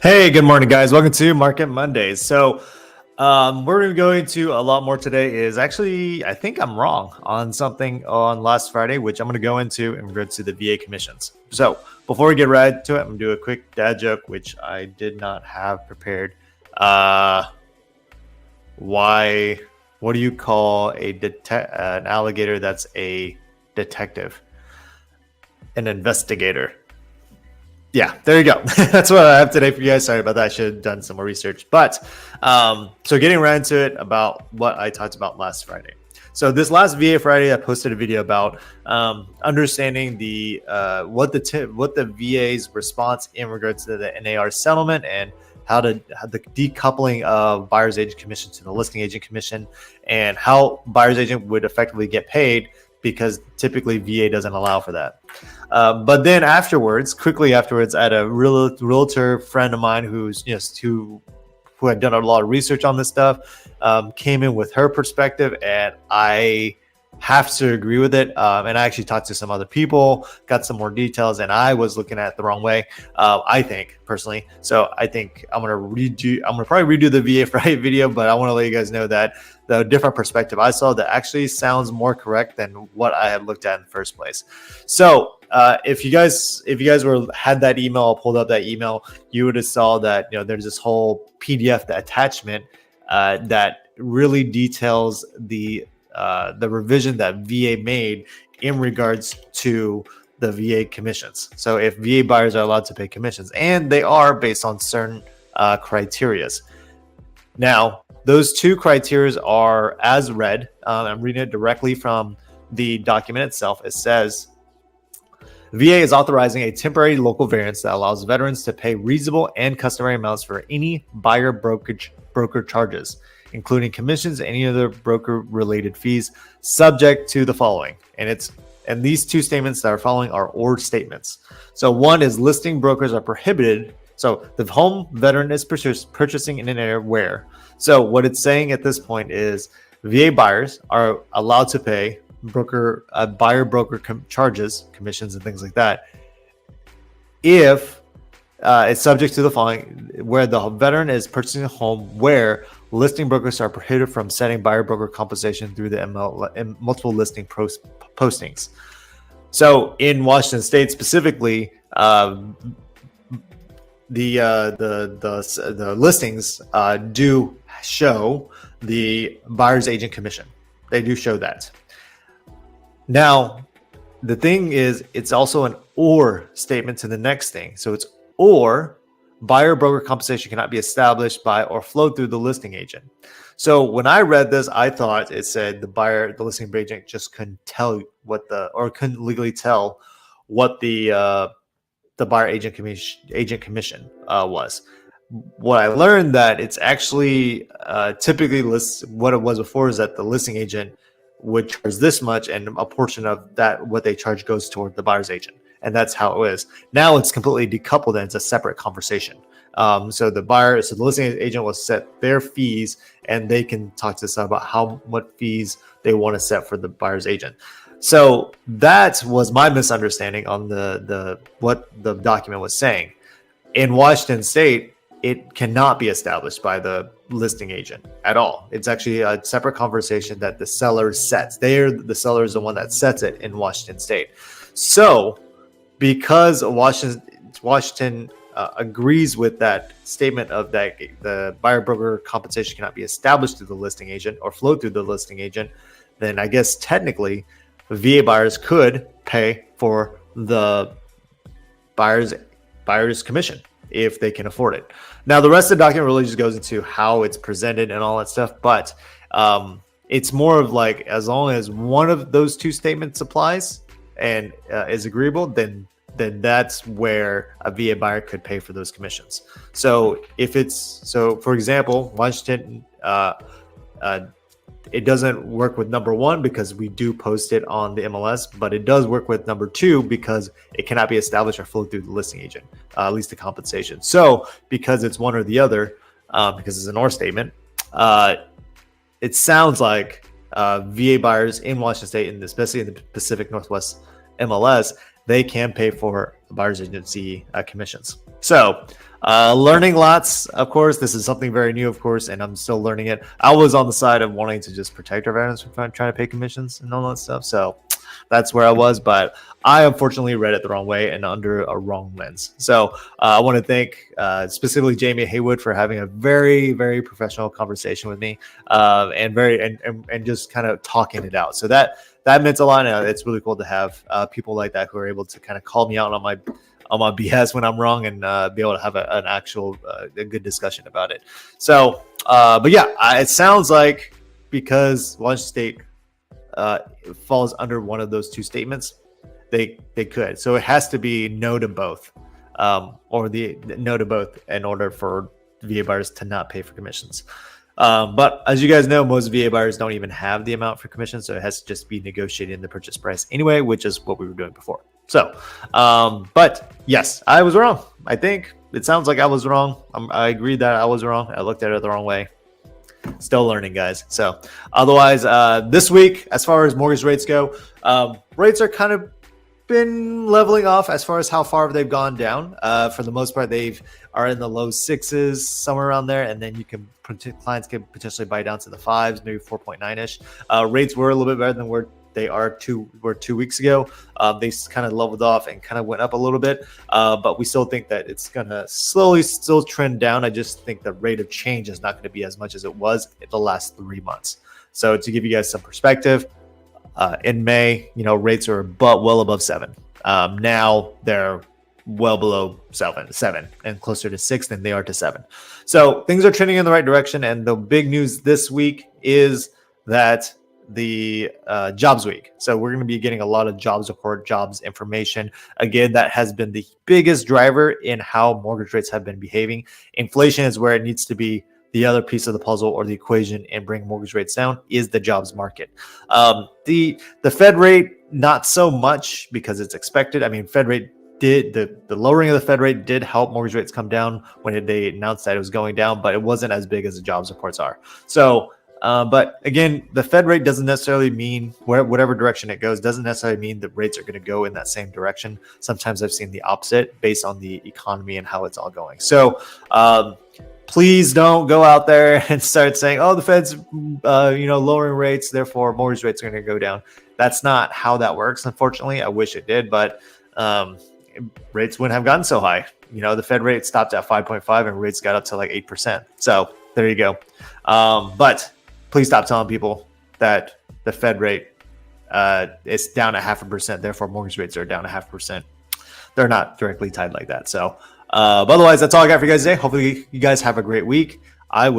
Hey, good morning, guys. Welcome to Market Mondays. We're going to go into a lot more today. Is actually, I think I'm wrong on something on last Friday, which I'm going to go into in regards to the VA commissions. So, before we get right to it, I'm going to do a quick dad joke, which I did not have prepared. Why? What do you call an alligator that's a detective? An investigator. Yeah, there you go. That's what I have today for you guys. Sorry about that. I should have done some more research. But so getting right into it about what I talked about last Friday. So this last VA Friday, I posted a video about understanding the what the VA's response in regards to the NAR settlement and how the decoupling of buyer's agent commission to the listing agent commission and how buyer's agent would effectively get paid, because typically VA doesn't allow for that. But then quickly afterwards, I had a realtor friend of mine who had done a lot of research on this stuff, came in with her perspective, and I have to agree with it. And I actually talked to some other people, got some more details, and I was looking at it the wrong way, I think personally. So I think I'm gonna probably redo the VA Friday video, but I want to let you guys know that the different perspective I saw that actually sounds more correct than what I had looked at in the first place. So if you guys had that email, pulled up that email, you would have saw that there's this whole PDF attachment that really details the revision that VA made in regards to the VA commissions. So if VA buyers are allowed to pay commissions, and they are based on certain criterias. Now, those two criterias are as read. I'm reading it directly from the document itself. It says, VA is authorizing a temporary local variance that allows veterans to pay reasonable and customary amounts for any buyer broker charges, including commissions and any other broker related fees, subject to the following. And these two statements that are following are or statements. So one is listing brokers are prohibited. So the home veteran is purchasing in an area where. So what it's saying at this point is VA buyers are allowed to pay buyer broker charges, commissions, and things like that, if it's subject to the following, where the veteran is purchasing a home where listing brokers are prohibited from setting buyer broker compensation through the multiple listing postings. So in Washington State specifically, the listings do show the buyer's agent commission. They do show that. Now, the thing is, it's also an or statement to the next thing. So it's or buyer broker compensation cannot be established by or flow through the listing agent. So when I read this, I thought it said the listing agent just couldn't couldn't legally tell what the buyer agent commission was. What I learned that it's actually typically what it was before is that the listing agent would charge this much, and a portion of that what they charge goes toward the buyer's agent, and that's how it is. Now it's completely decoupled and it's a separate conversation. So the listing agent will set their fees, and they can talk to us about what fees they want to set for the buyer's agent. So that was my misunderstanding on what the document was saying. In Washington State, it cannot be established by the listing agent at all. It's actually a separate conversation that the seller sets. The seller is the one that sets it in Washington State. So because Washington agrees with that statement of that the buyer broker compensation cannot be established through the listing agent or flow through the listing agent, then I guess technically VA buyers could pay for the buyer's commission if they can afford it. Now, the rest of the document really just goes into how it's presented and all that stuff, but it's more of like, as long as one of those two statements applies and is agreeable, then that's where a VA buyer could pay for those commissions. So for example, Washington, it doesn't work with number one because we do post it on the MLS, but it does work with number two because it cannot be established or flow through the listing agent, at least the compensation. So because it's one or the other, because it's an or statement, it sounds like VA buyers in Washington State, and especially in the Pacific Northwest MLS, they can pay for buyer's agency commissions. So, learning lots, of course. This is something very new, of course, and I'm still learning it. I was on the side of wanting to just protect our veterans from trying to pay commissions and all that stuff. So that's where I was, but I unfortunately read it the wrong way and under a wrong lens. So I want to thank specifically Jamie Haywood for having a very, very professional conversation with me, and just kind of talking it out. So that meant a lot. And it's really cool to have people like that who are able to kind of call me out on my BS when I'm wrong and be able to have an actual a good discussion about it. So, but yeah, it sounds like because Washington State falls under one of those two statements, they could. So it has to be no to both, or the no to both in order for VA buyers to not pay for commissions. But as you guys know, most VA buyers don't even have the amount for commission, so it has to just be negotiated in the purchase price anyway, which is what we were doing before. So, but yes, I was wrong. I think it sounds like I was wrong. I agree that I was wrong. I looked at it the wrong way. Still learning, guys. So otherwise, this week, as far as mortgage rates go, rates are kind of been leveling off as far as how far they've gone down. For the most part, are in the low sixes, somewhere around there, and then clients can potentially buy down to the fives, maybe 4.9-ish. Rates were a little bit better than where they were 2 weeks ago. They kind of leveled off and kind of went up a little bit, but we still think that it's gonna slowly still trend down. I just think the rate of change is not going to be as much as it was in the last 3 months. So to give you guys some perspective, in May, rates are well above 7. Now they're well below seven and closer to 6 than they are to 7. So things are trending in the right direction. And the big news this week is that the jobs week. So we're going to be getting a lot of jobs report, jobs information. Again, that has been the biggest driver in how mortgage rates have been behaving. Inflation is where it needs to be. The other piece of the puzzle or the equation and bring mortgage rates down is the jobs market. The Fed rate, not so much because it's expected. I mean, Fed rate did the lowering of the Fed rate did help mortgage rates come down when they announced that it was going down, but it wasn't as big as the jobs reports are. So, but again, the Fed rate doesn't necessarily mean whatever direction it goes, doesn't necessarily mean that rates are going to go in that same direction. Sometimes I've seen the opposite based on the economy and how it's all going. So, please don't go out there and start saying, "Oh, the Fed's, lowering rates, therefore mortgage rates are going to go down." That's not how that works. Unfortunately, I wish it did, but rates wouldn't have gotten so high. The Fed rate stopped at 5.5, and rates got up to like 8%. So there you go. But please stop telling people that the Fed rate is down 0.5%. Therefore, mortgage rates are down 0.5%. They're not directly tied like that. So. But otherwise, that's all I got for you guys today. Hopefully you guys have a great week.